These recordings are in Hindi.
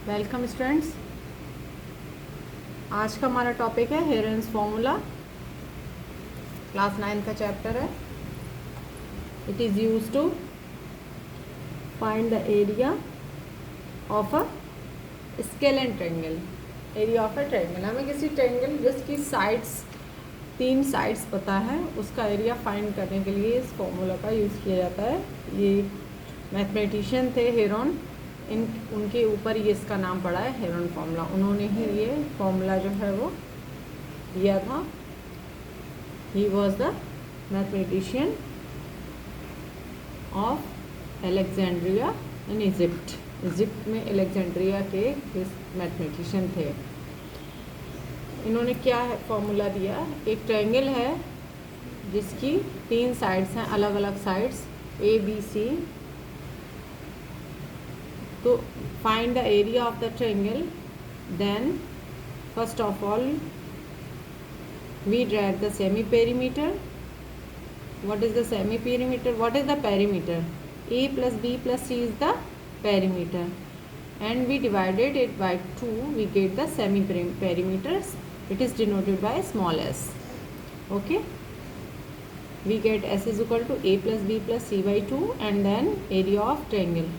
Welcome students. आज का हमारा टॉपिक है हेरेंस फॉर्मूला। क्लास 9 का चैप्टर है। It is use to find the area of a scalene triangle. Area of a triangle, हमें किसी ट्रायंगल जिसकी साइड्स 3 साइड्स पता है उसका एरिया फाइंड करने के लिए इस फॉर्मूला का यूज़ किया जाता है। ये मैथमेटिशियन थे हेरोन, उनके ऊपर ये इसका नाम पड़ा है हेरोन फार्मूला। उन्होंने ही ये फार्मूला जो है वो दिया था। He was the mathematician of Alexandria in Egypt. Egypt में एलेक्जेंड्रिया के मैथमेटिशियन थे। इन्होंने क्या है फार्मूला दिया, एक ट्रायंगल है जिसकी 3 साइड्स हैं, अलग अलग साइड्स ए बी सी। तो find the area of the triangle, then first of all we drag the semi perimeter. What is the semi perimeter? What is the perimeter? A plus B plus C is the perimeter, and we divided it by 2, we get the semi perimeter. It is denoted by small s. Okay, we get s is equal to A plus B plus C by 2 and then area of triangle.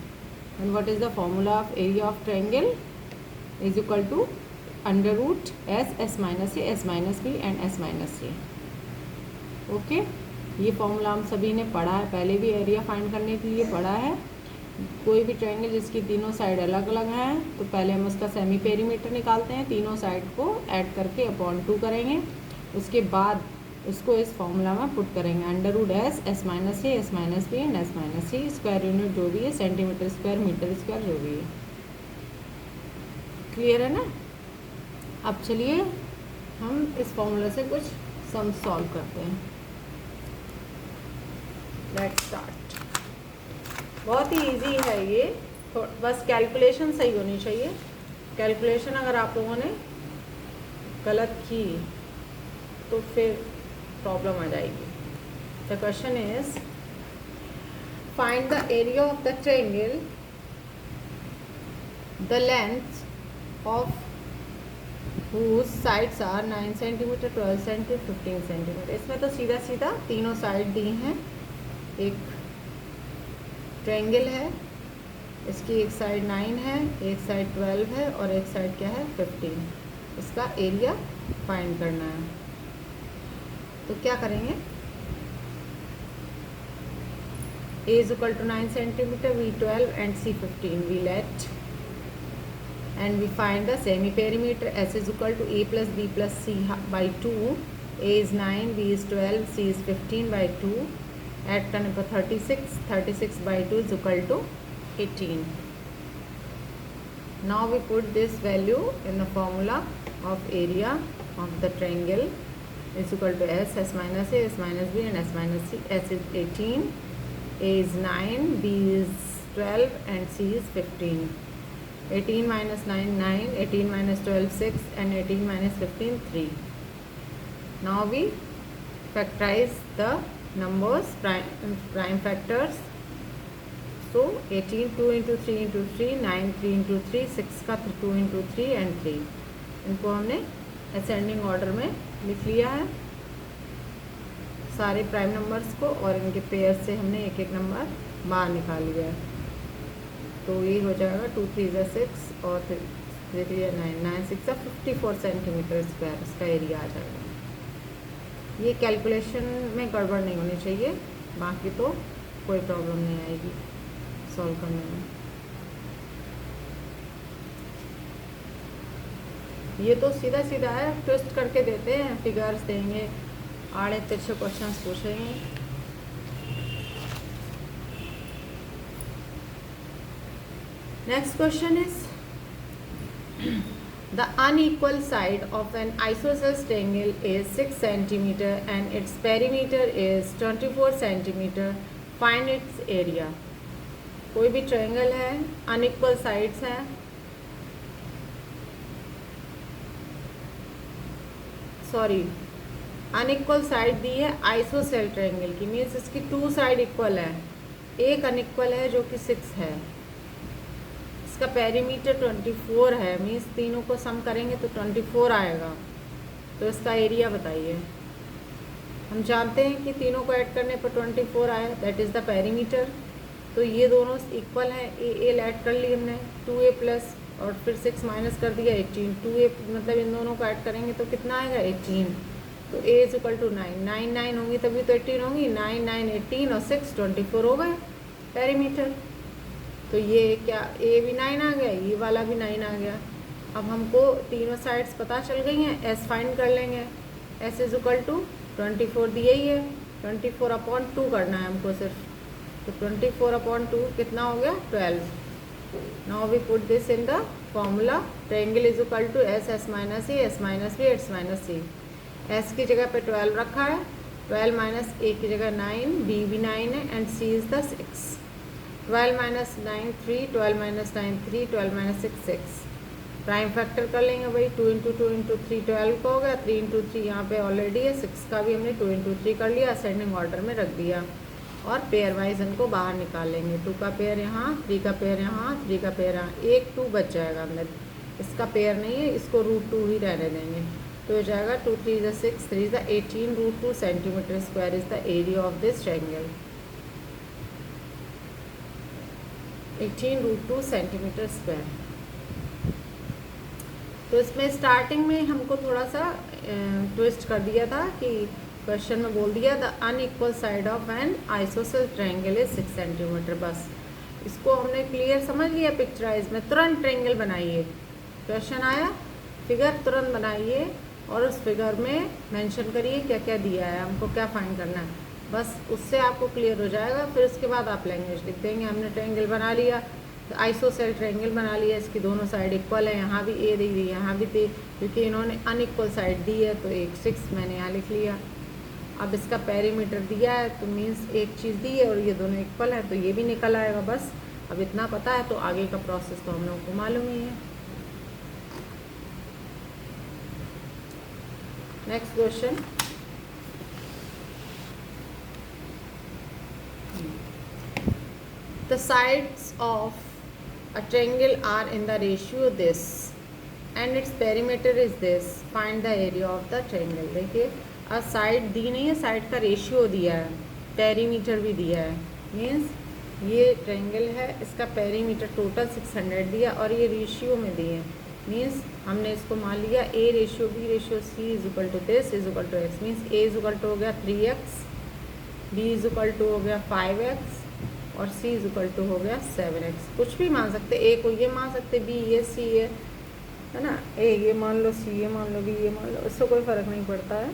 And what is the formula of area of triangle? Is equal to under root s minus a, s minus b and s minus a. Okay, ये फॉर्मूला हम सभी ने पढ़ा है, पहले भी एरिया फाइंड करने के लिए पढ़ा है। कोई भी ट्रायंगल जिसकी तीनों साइड अलग अलग हैं तो पहले हम उसका सेमी पेरीमीटर निकालते हैं, तीनों साइड को ऐड करके अपॉन 2 करेंगे। उसके बाद उसको इस फॉर्मूला में पुट करेंगे, under root S, S minus A, S minus B and S minus C. Square unit जो भी है, सेंटीमीटर स्क्वायर, मीटर स्क्वायर जो भी है। क्लियर है ना? अब चलिए हम इस फॉर्मूला से कुछ सम सॉल्व करते हैं। Let's start. बहुत ही इजी है ये, बस कैलकुलेशन सही होनी चाहिए। कैलकुलेशन अगर आप लोगों ने गलत की तो फिर प्रॉब्लम आ जाएगी। The question is find the area of the triangle, the length of whose sides are 9 centimetre, 12 centimetre, 15 centimetre. इसमें तो सीधा सीधा तीनों साइड दी हैं। एक ट्रायंगल है, इसकी एक साइड 9 है, एक साइड 12 है और एक साइड क्या है 15। इसका एरिया फाइंड करना है। तो क्या करेंगे, A is equal to 9 centimeter, B 12 and C 15. We let and we find the semi perimeter. S is equal to A plus B plus C by 2. A is 9, B is 12, C is 15 by 2. Add करने पर 36, 36 by 2 is equal to 18. Now we put this value in the formula of area of the triangle. Is equal to s, s minus a, s minus b and s minus c. S is 18, a is 9, b is 12 and c is 15. 18 minus 9 9, 18 minus 12 6 and 18 minus 15 3. Now we factorize the numbers, prime factors. So 18 2 into 3 into 3, 9 3 into 3, 6 का 2 into 3 and 3. इनको हमने असेंडिंग ऑर्डर में लिख लिया है सारे प्राइम नंबर्स को, और इनके पेयर से हमने एक एक नंबर बाहर निकाल लिया है। तो ये हो जाएगा 2 3 ज़ा 6 और 3 3 ज़ा 9, 9 6 ज़ा 54 सेंटीमीटर स्क्वायर इसका एरिया आ जाएगा। ये कैलकुलेशन में गड़बड़ नहीं होनी चाहिए, बाकी तो कोई प्रॉब्लम नहीं आएगी सॉल्व करने में। ये तो सीधा सीधा है, ट्विस्ट करके देते हैं, फिगर्स देंगे, आड़े तिरछे क्वेश्चंस पूछेंगे। Next question is the unequal side of N isosceles triangle is 6 centimetre and its perimeter is 24 centimetre. Find its area. कोई भी ट्रायंगल है, अनइक्वल साइड्स हैं, सॉरी अनइक्वल साइड दी है आइसोसेल ट्रायंगल की, मीन्स इसकी 2 साइड इक्वल है, एक अनइक्वल है जो कि 6 है। इसका पेरीमीटर 24 है, मीन्स तीनों को सम करेंगे तो 24 आएगा। तो इसका एरिया बताइए। हम जानते हैं कि तीनों को ऐड करने पर 24 आए, दैट इज़ द पेरीमीटर। तो ये दोनों इक्वल हैं, ए ऐड कर ली हमने 2a प्लस और फिर 6 माइनस कर दिया 18। 2a मतलब इन दोनों को ऐड करेंगे तो कितना आएगा 18। तो a इज इक्वल टू 9, 9 9 होंगी तभी तो 18 होंगी। 9 9 18 और 6 24 हो गए पेरीमीटर। तो ये क्या a भी 9 आ गया, ये वाला भी 9 आ गया। अब हमको तीनों साइड्स पता चल गई हैं, s फाइंड कर लेंगे। s इज इक्वल टू 24 दिया ही है, 24/2 करना है हमको सिर्फ। तो 24/2 कितना हो गया 12। Now we put this in the formula. Triangle is equal to s s minus a s minus b s minus c। s की जगह पे 12 रखा है, 12 माइनस a की जगह 9, b भी 9 है and c is the 6। 12 minus 9 3, 12 minus 9 3, 12 minus 6 6। Prime factor कर लेंगे भाई, 2 इंटू 2 इंटू 3 12 का हो गया, 3 इंटू 3 यहाँ पे ऑलरेडी है, 6 का भी हमने 2 इंटू 3 कर लिया, असेंडिंग ऑर्डर में रख दिया। और पेयर वाइज इनको बाहर निकाल लेंगे। 2 का पेयर यहाँ, 3 का पेयर यहाँ, 3 का पेयर यहाँ, एक 2 बच जाएगा अंदर, इसका पेयर नहीं है, इसको √2 ही रहने देंगे। तो हो जाएगा 2 3 × 6 3 × 18 √2 centimetre square is the area of this triangle. 18 √2 centimetre square. तो इसमें स्टार्टिंग में हमको थोड़ा सा ट्विस्ट कर दिया था कि क्वेश्चन में बोल दिया the unequal side of N isosceles triangle is 6 centimetre. बस इसको हमने क्लियर समझ लिया पिक्चराइज में। तुरंत ट्रायंगल बनाइए, क्वेश्चन आया फिगर तुरंत बनाइए और उस फिगर में मेंशन करिए क्या क्या दिया है, हमको क्या फाइंड करना है, बस उससे आपको क्लियर हो जाएगा। फिर उसके बाद आप लैंग्वेज लिख देंगे। हमने ट्रायंगल बना लिया, आइसोसेल ट्रायंगल बना लिया, इसकी दोनों साइड इक्वल है, यहाँ भी ए दी थी यहाँ भी थी, क्योंकि इन्होंने अनइक्वल साइड दी है तो एक 6 मैंने यहाँ लिख लिया। अब इसका पेरीमीटर दिया है तो मीन्स एक चीज़ दी है और ये दोनों इक्वल है तो ये भी निकल आएगा। बस अब इतना पता है तो आगे का प्रोसेस तो हम लोगों को मालूम ही है। Next question, the sides of a triangle are in the ratio this and its perimeter is this, find the area of the triangle। देखिए अब साइड दी नहीं है, साइड का रेशियो दिया है, पेरीमीटर भी दिया है। मीन्स ये ट्रायंगल है, इसका पेरीमीटर टोटल 600 दिया और ये रेशियो में दिए। मीन्स हमने इसको मान लिया a ratio b ratio c is equal to this is equal to x। Means a is equal to हो गया 3x, b is equal to हो गया 5x और c इज इक्वल टू हो गया 7x। कुछ भी मान सकते, a को ये मान सकते, b ये c है ना, a ये मान लो, c ये मान लो, b ये मान लो, इससे कोई फ़र्क नहीं पड़ता है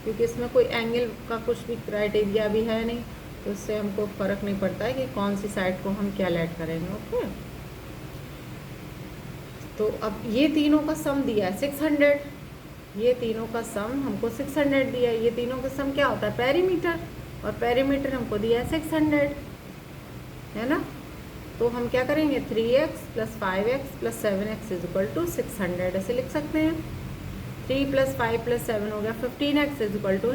क्योंकि इसमें कोई एंगल का कुछ भी क्राइटेरिया भी है नहीं, तो इससे हमको फ़र्क नहीं पड़ता है कि कौन सी साइड को हम क्या लेट करेंगे। ओके, तो अब ये तीनों का सम दिया है 600, ये तीनों का सम हमको 600 दिया है। ये तीनों का सम क्या होता है पेरीमीटर, और पेरीमीटर हमको दिया है 600 है ना। तो हम क्या करेंगे 3x + 5x + 7x is equal to 600 ऐसे लिख सकते हैं। 3 + 5 + 7 हो गया 15x इज इक्वल टू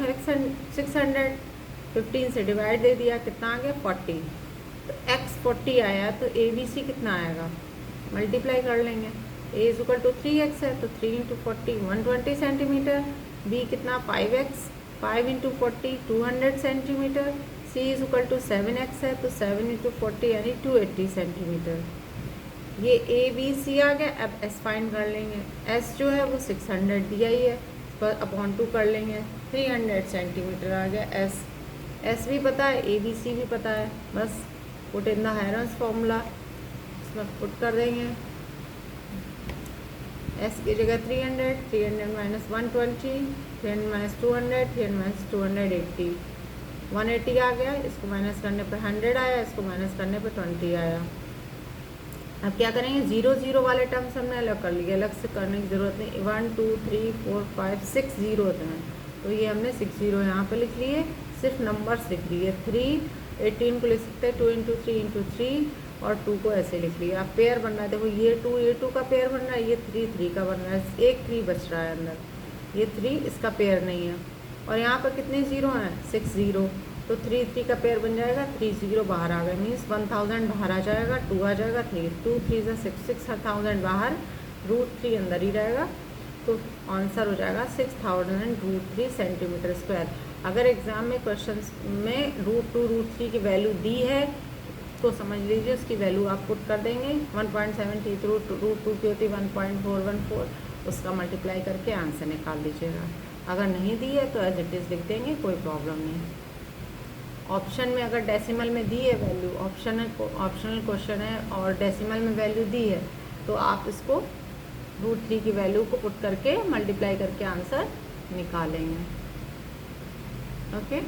600। 15 से डिवाइड दे दिया, कितना आ गया 40। तो x 40 आया तो ABC कितना आएगा, मल्टीप्लाई कर लेंगे। a is equal to 3x है तो 3 × 40 120 सेंटीमीटर। b कितना 5x, 5 × 40 200 centimetre. c is equal to 7x है तो 7 × 40 यानी 280 सेंटीमीटर। ये a b c आ गया। अब s फाइंड कर लेंगे। s जो है वो 600 दिया ही है, पर अपॉन 2 कर लेंगे, 300 सेंटीमीटर आ गया s। s भी पता है, a b c भी पता है, बस put in the Heron's formula, इसमें पुट कर देंगे। s की जगह 300, 300 माइनस 120, 300 माइनस 200, 300 माइनस 280, 180 आ गया। इसको माइनस करने पर 100 आया, इसको माइनस करने पर 20 आया। अब क्या करेंगे 0 0 वाले टर्म्स हमने अलग कर लिए, अलग से करने की ज़रूरत नहीं। 1 2 3 4 5 6 0 होते हैं, तो ये हमने 6 0 यहाँ पे लिख लिए, सिर्फ नंबर्स लिख लिए। 3 18 को लिख सकते हैं 2 × 3 × 3 और 2 को ऐसे लिख लिया। अब पेयर बन रहा है, देखो ये 2 का पेयर बन रहा है, ये 3 का बन रहा है, एक 3 बच रहा है अंदर, ये 3 इसका पेयर नहीं है। और यहाँ पर कितने 0 हैं 6 0, तो 3 3 का पेयर बन जाएगा, 3 0 बाहर आ गए, मीन्स 1000 बाहर आ जाएगा, 2 आ जाएगा, 3 2 3 6 6000 बाहर, √3 अंदर ही रहेगा, तो आंसर हो जाएगा 6000√3 सेंटीमीटर स्क्वायर। अगर एग्ज़ाम में क्वेश्चन में √2 √3 की वैल्यू दी है तो समझ लीजिए उसकी वैल्यू आप पुट कर देंगे। 1.73 √2 की होती 1.414, उसका मल्टीप्लाई करके आंसर निकाल दीजिएगा। अगर नहीं दी है तो एज इट इज़ लिख देंगे, कोई प्रॉब्लम नहीं। ऑप्शन में अगर डेसिमल में दी है वैल्यू, ऑप्शनल क्वेश्चन है और डेसिमल में वैल्यू दी है, तो आप इसको √3 की वैल्यू को पुट करके मल्टीप्लाई करके आंसर निकालेंगे। Okay,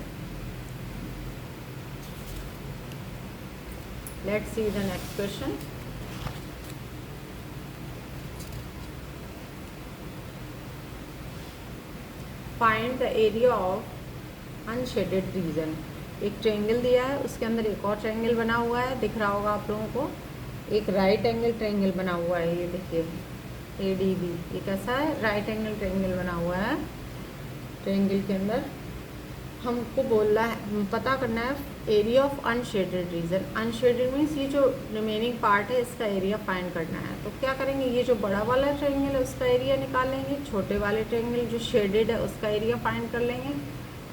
let's see the next question. Find the area of unshaded region. एक ट्रायंगल दिया है, उसके अंदर एक और ट्रायंगल बना हुआ है, दिख रहा होगा आप लोगों को। एक राइट एंगल ट्रायंगल बना हुआ है, ये देखिए ADB, ये कैसा है, राइट एंगल ट्रायंगल बना हुआ है। ट्रायंगल के अंदर हमको बोलना है, पता करना है area of unshaded region. Unshaded means ये जो रिमेनिंग पार्ट है इसका एरिया फाइंड करना है। तो क्या करेंगे, ये जो बड़ा वाला ट्रायंगल है उसका एरिया निकाल लेंगे, छोटे वाले ट्रायंगल जो शेडेड है उसका एरिया फाइंड कर लेंगे,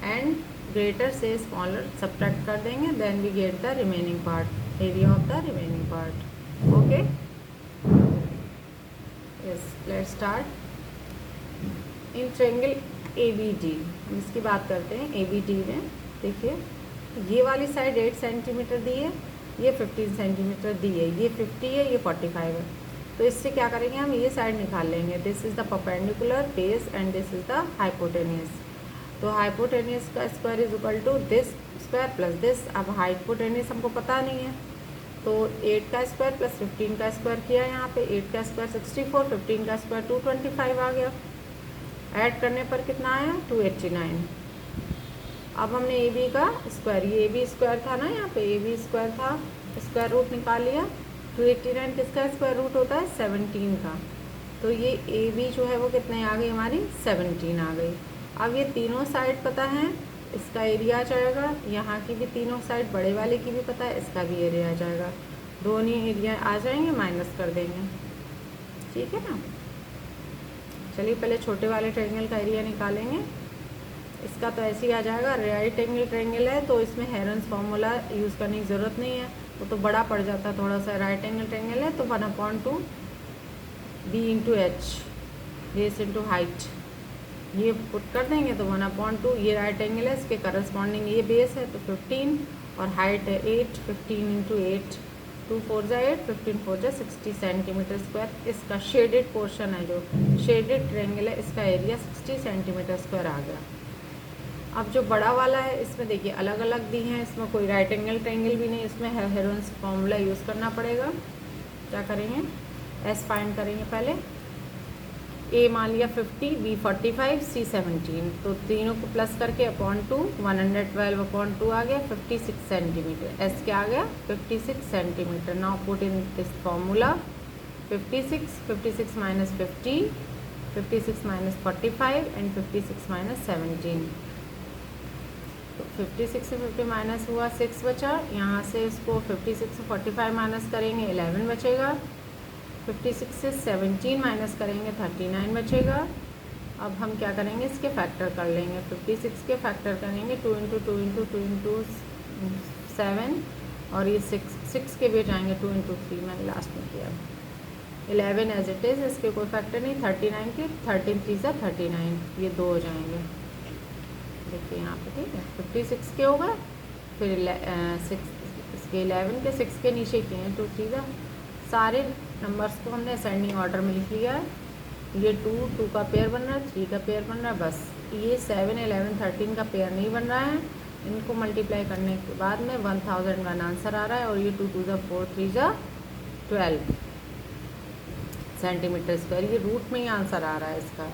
एंड ग्रेटर से स्मॉलर सब्ट्रैक्ट कर देंगे, then we get the remaining part, area of the remaining part. Okay, yes, let's start. In triangle ABD, हम इसकी बात करते हैं। ABD में देखिए ये वाली साइड 8 सेंटीमीटर दी है, ये 15 सेंटीमीटर दी है, ये 50 है, ये 45 है। तो इससे क्या करेंगे, हम ये साइड निकाल लेंगे। This is the perpendicular base and this is the hypotenuse. तो हाइपोटेनियस का square is equal to this square plus this. अब हाइपोटेनियस हमको पता नहीं है, तो 8 का स्क्वायर प्लस 15 का स्क्वायर किया। यहाँ पे 8 का स्क्वायर 64, 15 का स्क्वायर 225 आ गया। ऐड करने पर कितना आया, 289। अब हमने AB का स्क्वायर, ये AB स्क्वायर था ना, यहाँ पे AB स्क्वायर था, स्क्वायर रूट निकाल लिया। 289 किसका स्क्वायर रूट होता है, 17 का। तो ये AB जो है वो कितने आ गई हमारी, 17 आ गई। अब ये तीनों साइड पता है, इसका एरिया आ जाएगा। यहाँ की भी तीनों साइड, बड़े वाले की भी पता है, इसका भी एरिया आ जाएगा। दोनों एरिया आ जाएंगे, माइनस कर देंगे, ठीक है ना। चलिए पहले छोटे वाले ट्रायंगल का एरिया निकालेंगे। इसका तो ऐसे ही आ जाएगा, राइट एंगल ट्रायंगल है तो इसमें हेरन्स फार्मूला यूज़ करने की ज़रूरत नहीं है, वो तो बड़ा पड़ जाता है थोड़ा सा। राइट एंगल ट्रायंगल है तो 1/2 B into H, base into height, ये पुट कर देंगे तो 1/2। ये राइट एंगल है, इसके करस्पॉन्डिंग ये बेस है तो 15 और हाइट है 8, 15 इंटू 8, 2 4 जा 8, 15 4 जा 60 सेंटीमीटर स्क्वायर। इसका शेडेड पोर्शन है, जो शेडेड ट्रायंगल है, इसका एरिया 60 सेंटीमीटर स्क्वायर आ गया। अब जो बड़ा वाला है इसमें देखिए अलग अलग दी हैं, इसमें कोई राइट एंगल ट्रायंगल भी नहीं, इसमें हेरोन्स फॉर्मूला यूज़ करना पड़ेगा। क्या करेंगे, S फाइंड करेंगे पहले। A मान लिया 50, B 45, C 17, तो तीनों को प्लस करके /2, 112/2 आ गया, 56 सेंटीमीटर। S क्या आ गया, 56 centimetre. Now put in this formula, 56, 56 minus 50, 56 minus 45 and 56 minus 17। तो 56 से 50 माइनस हुआ, 6 बचा। यहाँ से इसको 56 से 45 माइनस करेंगे, 11 बचेगा। 56 से 17 माइनस करेंगे, 39 बचेगा। अब हम क्या करेंगे, इसके फैक्टर कर लेंगे। 56 के फैक्टर करेंगे, 2 इंटू 2 इंटू 2 इंटू 7, और ये 6 के भी जाएंगे, 2 इंटू 3 मैंने लास्ट में किया। 11 एज इट इज़, इसके कोई फैक्टर नहीं। 39 के 13 3 से 39, ये 2 हो जाएंगे। देखिए यहाँ पे, ठीक है, 56 के हो गए, फिर 6 इसके 11 के 6 के नीचे किए हैं, 2 3 जा। सारे नंबर्स को हमने असेंडिंग ऑर्डर में लिख लिया है। ये 2 का पेयर बन रहा है, 3 का पेयर बन रहा है, बस। ये 7 11 13 का पेयर नहीं बन रहा है। इनको मल्टीप्लाई करने के बाद में 1001 आंसर आ रहा है, और ये 2 2 4 3 12 सेंटीमीटर स्क्वायर। ये रूट में ही आंसर आ रहा है इसका,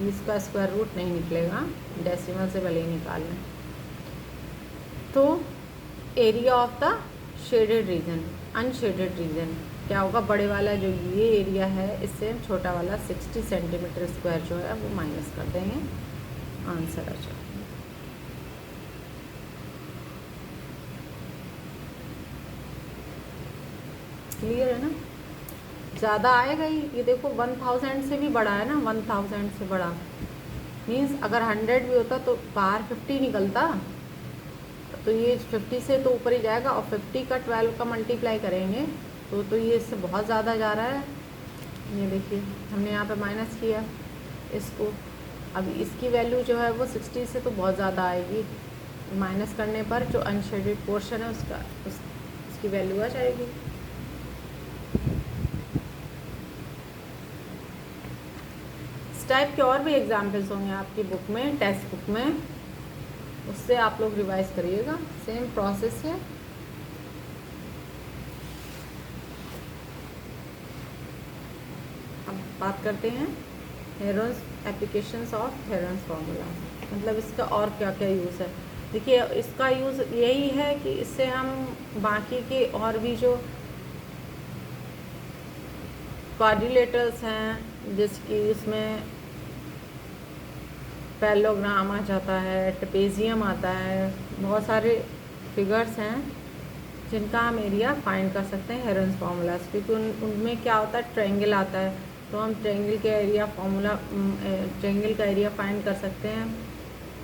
इसका स्क्वायर रूट नहीं निकलेगा, डेसिमल से भले ही निकालें। तो area of the shaded region, unshaded region क्या होगा, बड़े वाला जो ये एरिया है इससे छोटा वाला 60 सेंटीमीटर स्क्वायर जो है वो माइनस कर देंगे, आंसर आ जाएगा। क्लियर है ना, ज़्यादा आएगा ही। ये देखो 1000 से भी बड़ा है ना, 1000 से बड़ा मीन्स अगर 100 भी होता तो बाहर 50 निकलता, तो ये 50 से तो ऊपर ही जाएगा, और 50 का 12 का मल्टीप्लाई करेंगे तो ये इससे बहुत ज़्यादा जा रहा है। ये देखिए हमने यहाँ पे माइनस किया इसको, अब इसकी वैल्यू जो है वो 60 से तो बहुत ज़्यादा आएगी, माइनस करने पर जो अनशेडेड पोर्शन है उसकी वैल्यू आ जाएगी। इस टाइप के और भी एग्जाम्पल्स होंगे आपकी बुक में, टेक्स्ट बुक में, उससे आप लोग रिवाइज करिएगा, सेम प्रोसेस है। अब बात करते हैं Heron's applications of Heron's formula, मतलब इसका और क्या क्या यूज़ है। देखिए इसका यूज़ यही है कि इससे हम बाकी के और भी जो क्वाड्रिलेटरल्स हैं, जिसकी उसमें पैरेललोग्राम आ जाता है, ट्रेपेजियम आता है, बहुत सारे फिगर्स हैं जिनका हम एरिया फाइंड कर सकते हैं हेरोन्स फार्मूलाज, क्योंकि उनमें क्या होता है, ट्रायंगल आता है, तो हम ट्रायंगल के एरिया फार्मूला, ट्रायंगल का एरिया फाइंड कर सकते हैं।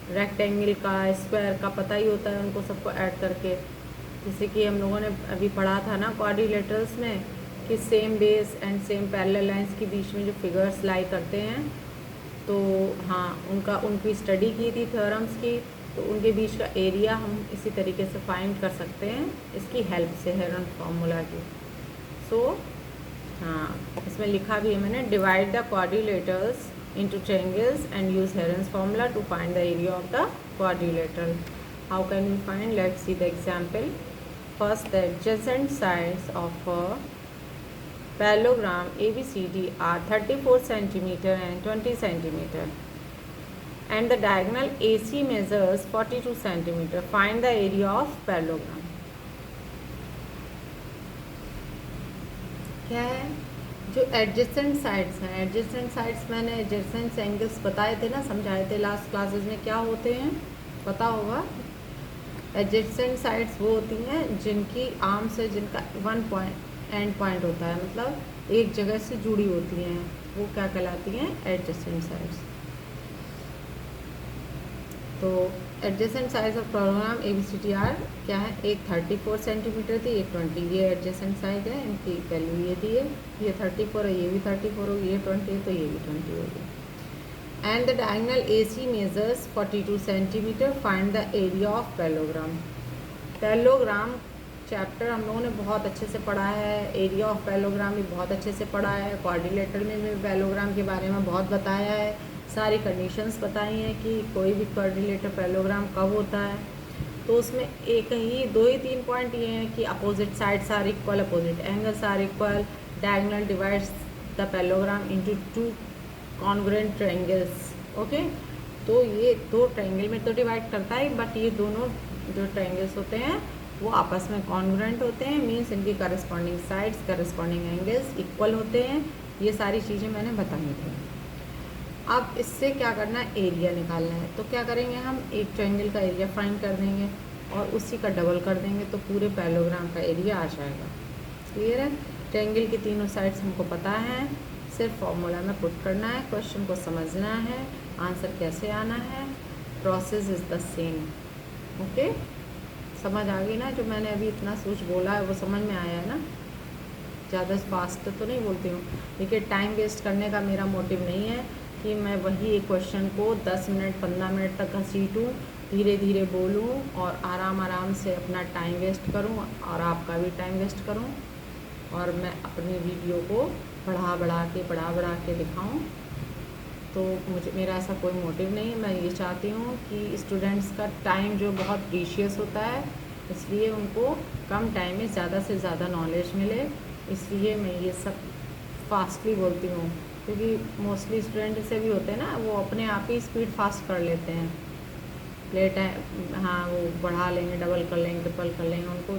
रेक्टेंगल का, स्क्वायर का पता ही होता है उनको सबको ऐड करके, जैसे कि हम लोगों ने अभी पढ़ा था ना क्वाड्रिलेटरल्स में कि same base and same parallel lines के बीच में जो फिगर्स लाई करते हैं, तो हाँ उनकी स्टडी की थी थ्योरम्स की, तो उनके बीच का एरिया हम इसी तरीके से फाइंड कर सकते हैं इसकी हेल्प से, हेरोन्स फार्मूला की। सो हाँ, इसमें लिखा भी है मैंने, divide the quadrilaterals into triangles and use Heron's formula to find the area of the quadrilateral. How can we find? Let's see the example. First, the adjacent sides of a parallelogram ABCD are 34 cm and 20 cm, and the diagonal AC measures 42 cm. Find the area of parallelogram. क्या है? जो एडजेसेंट साइड्स हैं, एडजेसेंट साइड्स मैंने एडजेसेंट एंगल्स बताए थे ना, समझाए थे लास्ट क्लासेस में, क्या होते हैं पता होगा। एडजेसेंट साइड्स वो होती हैं जिनकी आर्म से, जिनका वन पॉइंट एंड पॉइंट होता है, मतलब एक जगह से जुड़ी होती हैं, वो क्या कहलाती हैं, एडजेसेंट साइड्स। तो adjacent sides of parallelogram ABCD क्या है, एक 34 सेंटीमीटर थी, एक 20, ये एडजेसेंट साइड है, इनकी वैल्यू ये दी है, ये 34 है, ये भी 34 होगी, ये 20 है तो ये भी 20 होगी। And the diagonal AC measures 42 centimetre, find the area of parallelogram. Parallelogram chapter हम लोगों ने बहुत अच्छे से पढ़ा है, एरिया ऑफ पैरेललोग्राम भी बहुत अच्छे से पढ़ा है, क्वाड्रिलेटरल में भी पैरेललोग्राम के बारे में बहुत बताया है, सारी कंडीशंस बताई हैं कि कोई भी क्वाड्रिलेटरल पैरेललोग्राम कब होता है। तो उसमें एक ही 2-3 पॉइंट ये हैं कि opposite sides are equal, opposite angles are equal, diagonal divides the parallelogram into 2 congruent triangles. Okay, तो ये 2 ट्रायंगल में तो डिवाइड करता है, बट ये दोनों जो ट्रायंगल्स होते हैं वो आपस में कॉन्ग्रुएंट होते हैं, मीन्स इनकी corresponding sides, corresponding angles equal होते हैं। ये सारी चीज़ें मैंने बताई थी। अब इससे क्या करना है, एरिया निकालना है। तो क्या करेंगे, हम एक ट्रायंगल का एरिया फाइंड कर देंगे और उसी का डबल कर देंगे, तो पूरे पैरेललोग्राम का एरिया आ जाएगा। क्लियर है? ट्रायंगल की तीनों साइड्स हमको पता है, सिर्फ फॉर्मूला में पुट करना है, क्वेश्चन को समझना है, आंसर कैसे आना है, process is the same. Okay, समझ आ गई ना? जो मैंने अभी इतना सोच बोला है वो समझ में आया है ना? ज़्यादा फास्ट तो नहीं बोलती हूँ। देखिए, टाइम वेस्ट करने का मेरा मोटिव नहीं है कि मैं वही एक क्वेश्चन को 10 मिनट 15 मिनट तक घसीटूँ, धीरे धीरे बोलूँ और आराम आराम से अपना टाइम वेस्ट करूँ और आपका भी टाइम वेस्ट करूँ, और मैं अपनी वीडियो को बढ़ा बढ़ा के दिखाऊँ। तो मेरा ऐसा कोई मोटिव नहीं है। मैं ये चाहती हूँ कि स्टूडेंट्स का टाइम जो बहुत प्रीशियस होता है, इसलिए उनको कम टाइम में ज़्यादा से ज़्यादा नॉलेज मिले, इसलिए मैं ये सब फास्टली बोलती हूँ। क्योंकि मोस्टली स्टूडेंट ऐसे भी होते हैं ना, वो अपने आप ही स्पीड फास्ट कर लेते हैं, लेट है, हाँ वो बढ़ा लेंगे, डबल कर लेंगे, ट्रिपल कर लेंगे, उनको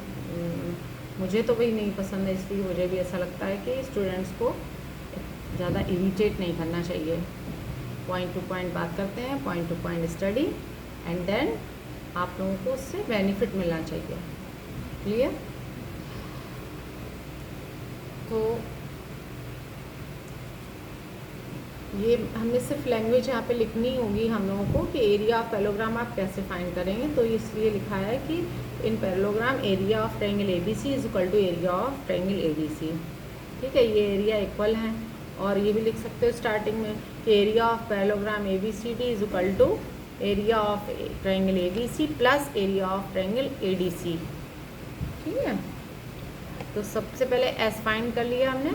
मुझे तो वही नहीं पसंद है। इसलिए मुझे भी ऐसा लगता है कि स्टूडेंट्स को ज़्यादा इरिटेट नहीं करना चाहिए। पॉइंट टू पॉइंट बात करते हैं, point to point study, and then आप लोगों को उससे बेनिफिट मिलना चाहिए। क्लियर? तो ये हमें सिर्फ लैंग्वेज यहाँ पे लिखनी होगी हम लोगों को कि एरिया ऑफ पैरेललोग्राम आप कैसे फाइंड करेंगे। तो इसलिए लिखा है कि in parallelogram area of triangle ABC is equal to area of triangle ADC। ठीक है, ये एरिया इक्वल है। और ये भी लिख सकते हो स्टार्टिंग में कि area of parallelogram ABCD is equal to area of triangle ABC plus area of triangle ADC। ठीक है, तो सबसे पहले एस फाइंड कर लिया हमने,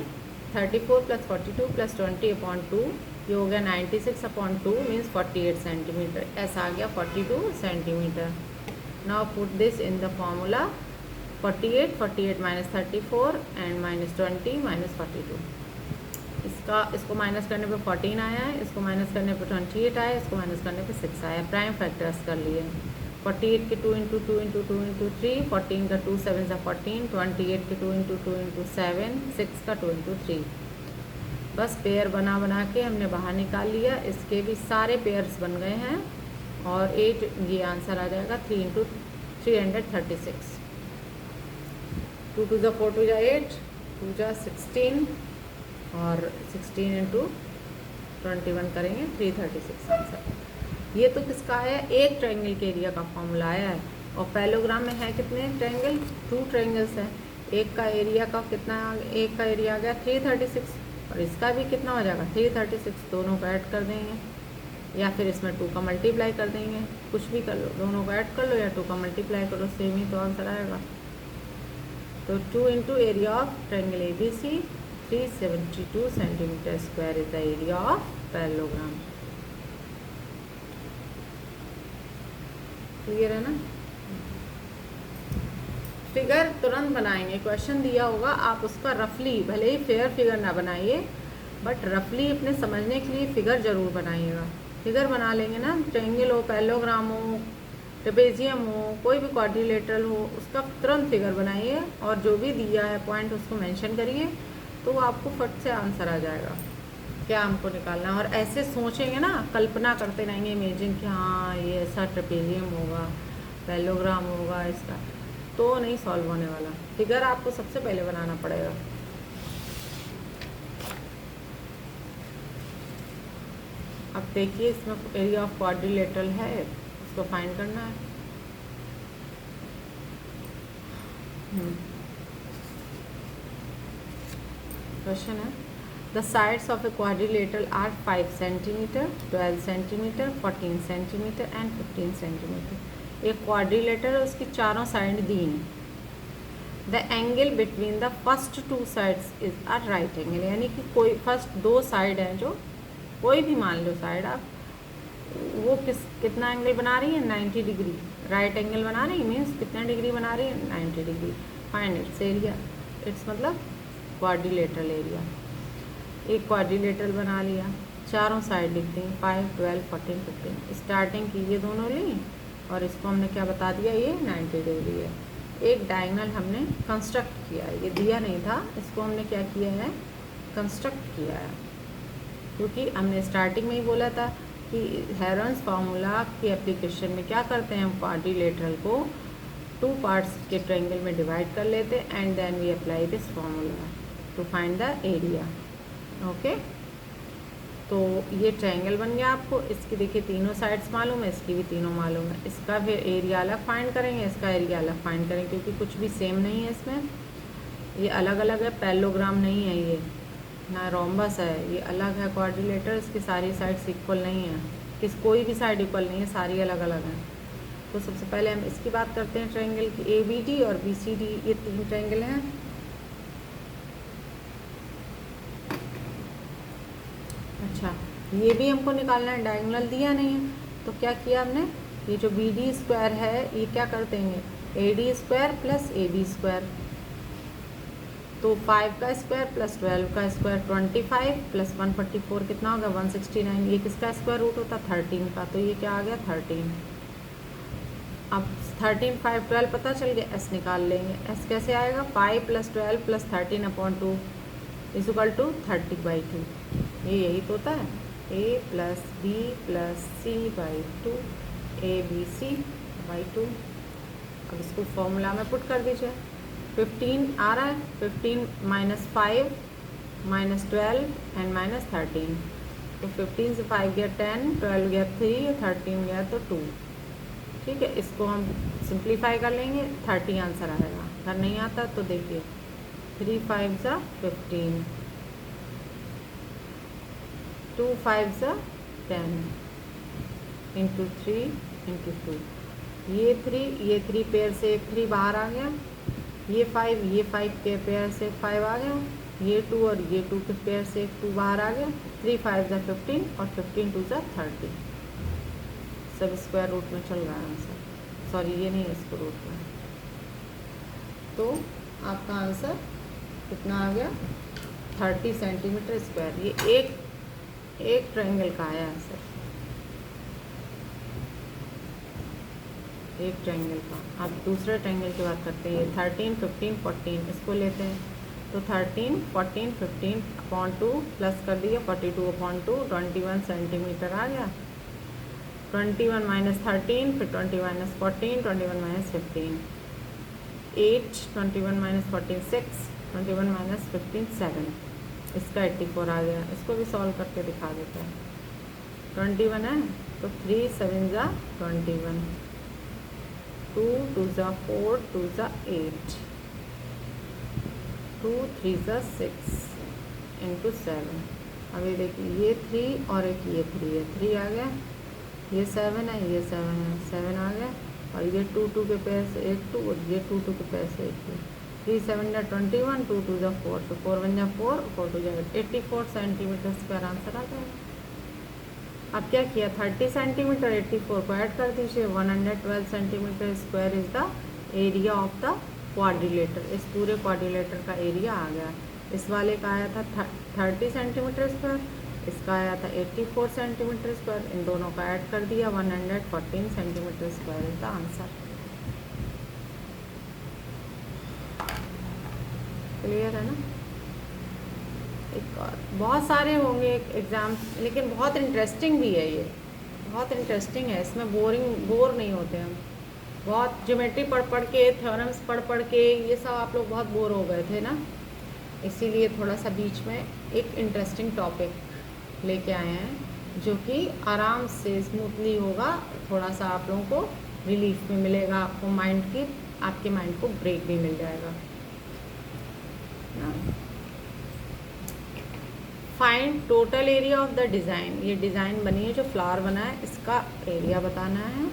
34 + 42 + 20/2, ये हो गया 96/2 मीन्स 48 सेंटीमीटर। एस आ गया 42 centimetre. Now put this in the formula, 48 -34 and -20 -42। इसको माइनस करने पे 14 आया है, इसको माइनस करने पे 28 आया, इसको माइनस करने पे 6 आया। प्राइम फैक्टर्स कर लिए। 48 के 2 × 2 × 2 × 3, 14 का 2 7 × 14, 28 के 2 × 2 × 7, 6 का 2 × 3। बस पेयर बना के हमने बाहर निकाल लिया। इसके भी सारे पेयर्स बन गए हैं और 8 ये आंसर आ जाएगा 3 × 336। 2 × 4 = 8, 2 × 16 और 16 × 21 करेंगे 336 आंसर। ये तो किसका है, एक ट्रायंगल के एरिया का फॉर्मूला आया है। और पैरेललोग्राम में है कितने ट्रायंगल, 2 ट्रायंगल्स हैं। एक का एरिया का कितना, एक का एरिया आ गया 336 और इसका भी कितना हो जाएगा 336। दोनों को ऐड कर देंगे या फिर इसमें 2 का मल्टीप्लाई कर देंगे, कुछ भी कर लो, दोनों को ऐड कर लो या 2 का मल्टीप्लाई करो, सेम ही तो आंसर आएगा। तो 2 × area of triangle ABC 372 centimetre square is the area of parallelogram. Clear है ना। फिगर तुरंत बनाएंगे, क्वेश्चन दिया होगा आप उसका रफली, भले ही फेयर फिगर ना बनाइए बट रफली अपने समझने के लिए फिगर ज़रूर बनाइएगा। फिगर बना लेंगे ना, ट्रायंगल हो, पैरेललोग्राम हो, ट्रेपेजियम हो, कोई भी क्वाड्रिलेटरल हो, उसका तुरंत फिगर बनाइए और जो भी दिया है पॉइंट उसको मेंशन करिए तो आपको फट से आंसर आ जाएगा क्या हमको निकालना है। और ऐसे सोचेंगे ना, कल्पना करते रहेंगे, इमेजिन कि हाँ ये ऐसा ट्रेपेजियम होगा, पैरेललोग्राम होगा, इसका तो नहीं सॉल्व होने वाला। फिगर आपको सबसे पहले बनाना पड़ेगा। अब देखिए इसमें एरिया ऑफ क्वाड्रिलेटरल है, उसको फाइंड करना है। क्वेश्चन है, the sides of a quadrilateral are 5 cm, 12 cm, 14 cm and 15 cm। एक क्वाड्रिलेटर है, उसकी चारों साइड दी हैं। The angle between the first 2 sides is a right angle, यानी कि कोई फर्स्ट 2 साइड हैं, जो कोई भी मान लो साइड आप, वो कितना एंगल बना रही है 90 डिग्री। राइट एंगल बना रही है मीन्स कितना डिग्री बना रही है 90 degree. Find its area, it's मतलब क्वाड्रिलेटरल एरिया। एक क्वाड्रिलेटरल बना लिया, चारों साइड लिख दी 5, 12, 14, 15। स्टार्टिंग की ये दोनों ली और इसको हमने क्या बता दिया, ये 90 डिग्री है। एक डायगोनल हमने कंस्ट्रक्ट किया है, ये दिया नहीं था, इसको हमने क्या किया है, कंस्ट्रक्ट किया है। क्योंकि हमने स्टार्टिंग में ही बोला था कि हेरोन्स फार्मूला की एप्लीकेशन में क्या करते हैं, हम क्वाड्रिलेटरल को 2 पार्ट्स के ट्रायंगल में डिवाइड कर लेते हैं and then we apply this formula to find the area. Okay, तो ये ट्रायंगल बन गया आपको। इसकी देखिए तीनों साइड्स मालूम है, इसकी भी तीनों मालूम है। इसका फिर एरिया अलग फाइंड करेंगे, इसका एरिया अलग फाइंड करेंगे, क्योंकि कुछ भी सेम नहीं है इसमें, ये अलग अलग है। पैरेललोग्राम नहीं है ये, ना रोम्बस है, ये अलग है क्वाड्रिलेटर। इसकी सारी साइड्स इक्वल नहीं है, कोई भी साइड इक्वल नहीं है, सारी अलग अलग हैं। तो सबसे पहले हम इसकी बात करते हैं ट्रायंगल की। ABD और BCD ये 3 ट्रायंगल हैं। अच्छा, ये भी हमको निकालना है, डायगोनल दिया नहीं है तो क्या किया हमने, ये जो BD स्क्वायर है ये क्या कर देंगे AD square plus AB square. तो 5 का स्क्वायर प्लस 12 का स्क्वायर 25 प्लस 144 कितना होगा 169। ये किसका स्क्वायर रूट होता 13 का, तो ये क्या आ गया 13। अब 13, 5, 12 पता चल गया, S निकाल लेंगे। S कैसे आएगा, 5 + 12 + 13/2 इज इक्वल टू 30/2। ये यही तो होता है, A + B + C/2 ABC/2। अब इसको फॉर्मूला में पुट कर दीजिए, 15 आ रहा है, 15 माइनस 5 माइनस 12 एंड माइनस 13, तो 15 से 5 गया 10, 12 गया 3, 13 गया तो 2। ठीक है, इसको हम सिंप्लीफाई कर लेंगे, 30 आंसर आएगा। अगर नहीं आता तो देखिए 3 5 सा 15, 2 5 सा 10 इंटू 3 इंटू 2, ये 3 पेयर से एक 3 बाहर आ गया, ये 5 के पेयर से 5 आ गया, ये 2 और ये 2 के पेयर से एक 2 बाहर आ गया, 3 5 सा 15 और 15 2 सा 30। सब स्क्वायर रूट में चल रहा है आंसर, सॉरी ये नहीं है इसको रूट में। तो आपका आंसर कितना आ गया, 30 सेंटीमीटर स्क्वायर। ये एक ट्रायंगल का आया आंसर, एक ट्रायंगल का। अब दूसरे ट्रायंगल की बात करते हैं, 13 15 14 इसको लेते हैं। तो 13 14 15/2 प्लस कर दिया 42/2, 21 सेंटीमीटर आ गया। 21 माइनस 13, फिर 20 माइनस 14, 21 माइनस 15, 8, 21 माइनस 14 6, 21 माइनस 15 7, इसका 84 आ गया। इसको भी सॉल्व करके दिखा देते हैं। 21 है तो 3 7 ज़ा 21, 2 2 ज़ा 4, 2 ज़ा 8, 2 3 ज़ा 6 इंटू 7। अब ये देखिए ये 3 और एक ये 3 है, 3 आ गया, ये 7 है, ये 7 है, 7 आ गया, और ये 2 2 के पेयर से एक 2 और ये 2 2 के पेयर से एक 2, 3 7 जा 21, 2 2 जा 4, तो 4 1 जा 4, 4 2 जा 84 सेंटीमीटर स्क्वायर आंसर आ जाएगा। अब क्या किया, 30 सेंटीमीटर 84 को ऐड कर दीजिए, 112 centimetre square is the area of the quadrilateral. इस पूरे क्वाड्रिलेटर का एरिया आ गया। इस वाले का आया था 30 सेंटीमीटर स्क्वायर, इसका आया था 84 सेंटीमीटर स्क्वायर, इन दोनों का ऐड कर दिया, 114 centimetre square is the answer. Clear है ना। एक और बहुत सारे होंगे एग्ज़ाम, लेकिन बहुत इंटरेस्टिंग भी है, ये बहुत इंटरेस्टिंग है, इसमें बोर नहीं होते हम। बहुत ज्योमेट्री पढ़ के, थ्योरम्स पढ़ के ये सब आप लोग बहुत बोर हो गए थे ना, इसीलिए थोड़ा सा बीच में एक इंटरेस्टिंग टॉपिक लेके आए हैं जो कि आराम से स्मूथली होगा, थोड़ा सा आप लोगों को रिलीफ भी मिलेगा, आपको आपके माइंड को ब्रेक भी मिल जाएगा। Find total area of the design. ये डिज़ाइन बनी है जो फ्लावर बना है, इसका एरिया बताना है,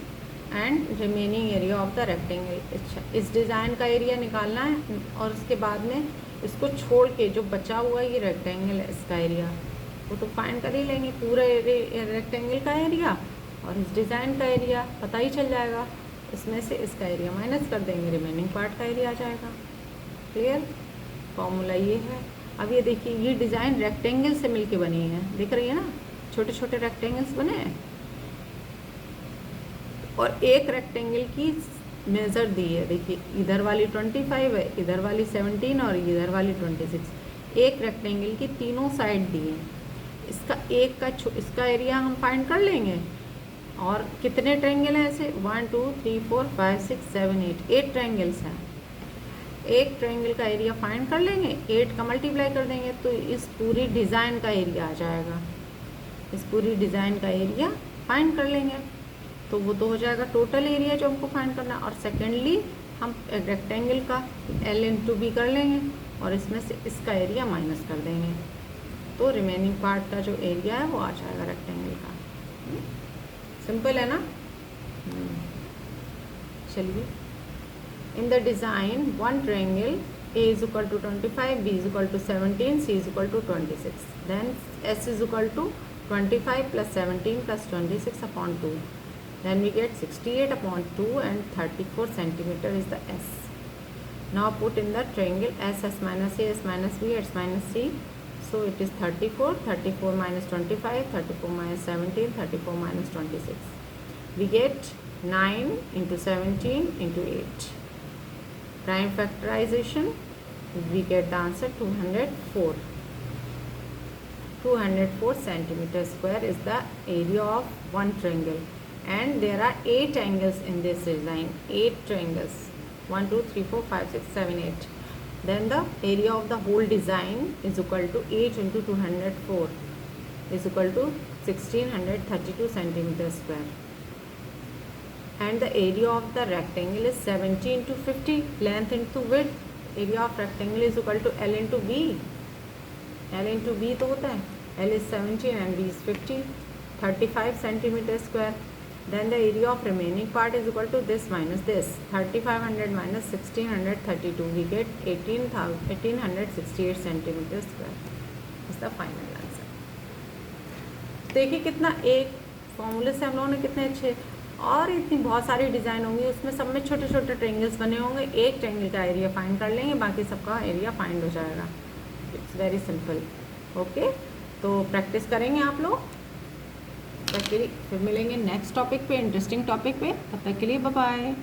and remaining area of the rectangle. अच्छा, इस डिज़ाइन का एरिया निकालना है, और उसके बाद में इसको छोड़ के जो बचा हुआ ये रेक्टेंगल है, इसका एरिया वो तो फाइंड कर ही लेंगे, पूरे रेक्टेंगल का एरिया और इस डिज़ाइन का एरिया पता ही चल जाएगा। इसमें से इसका एरिया माइनस कर देंगे, रिमेनिंग पार्ट का एरिया आ जाएगा। क्लियर, फॉर्मूला ये है। अब ये देखिए, ये डिज़ाइन रेक्टेंगल से मिलके बनी है, दिख रही है ना, छोटे छोटे रेक्टेंगल्स बने हैं, और एक रेक्टेंगल की मेज़र दी है। देखिए इधर वाली 25 है, इधर वाली 17 और इधर वाली 26। एक रेक्टेंगल की तीनों साइड दी है, इसका एरिया हम फाइंड कर लेंगे। और कितने ट्रायंगल हैं ऐसे, 1 2 3 4 5 6 7 8, 8 ट्रायंगल्स हैं। एक ट्रायंगल का एरिया फाइंड कर लेंगे, 8 का मल्टीप्लाई कर देंगे तो इस पूरी डिज़ाइन का एरिया आ जाएगा। इस पूरी डिज़ाइन का एरिया फाइंड कर लेंगे तो वो तो हो जाएगा टोटल एरिया जो हमको फाइंड करना है। और सेकेंडली हम रेक्टेंगल का L इंटू B कर लेंगे और इसमें से इसका एरिया माइनस कर देंगे, तो रिमेनिंग पार्ट का जो एरिया है वो आ जाएगा रेक्टेंगल का। सिंपल है ना। चलिए, in the design one triangle A is equal to 25, B is equal to 17, C is equal to 26. Then S is equal to 25 plus 17 plus 26 upon 2. Then we get 68 upon 2 and 34 centimeter is the S. Now put in the triangle S minus A, S minus B, S minus C. So it is 34, 34 minus 25, 34 minus 17, 34 minus 26. We get 9 into 17 into 8. Prime factorization, we get the answer 204. 204 centimeter square is the area of one triangle, and there are 8 angles in this design, 8 triangles. 1 2 3 4 5 6 7 8. Then the area of the whole design is equal to 8 into 204 is equal to 1632 centimeter square. And the area of the rectangle is 70 into 50, length into width. Area of rectangle is equal to L into B. L into B तो होता है, L is 17 and B is 50, 35 centimeter square. Then the area of remaining part is equal to this minus this, 3500 minus 1632, we get 1868 centimeter square is the final answer. देखिए कितना एक फॉर्मूले से हम लोगों ने कितने अच्छे, और इतनी बहुत सारी डिज़ाइन होंगी, उसमें सब में छोटे छोटे ट्रेंगल्स बने होंगे, एक ट्रेंगल का एरिया फाइंड कर लेंगे, बाकी सबका एरिया फाइंड हो जाएगा. It's very simple. ओके, तो प्रैक्टिस करेंगे आप लोग. तब तक के लिए फिर मिलेंगे नेक्स्ट टॉपिक पे, इंटरेस्टिंग टॉपिक पे. तब तक के लिए बाय बाय.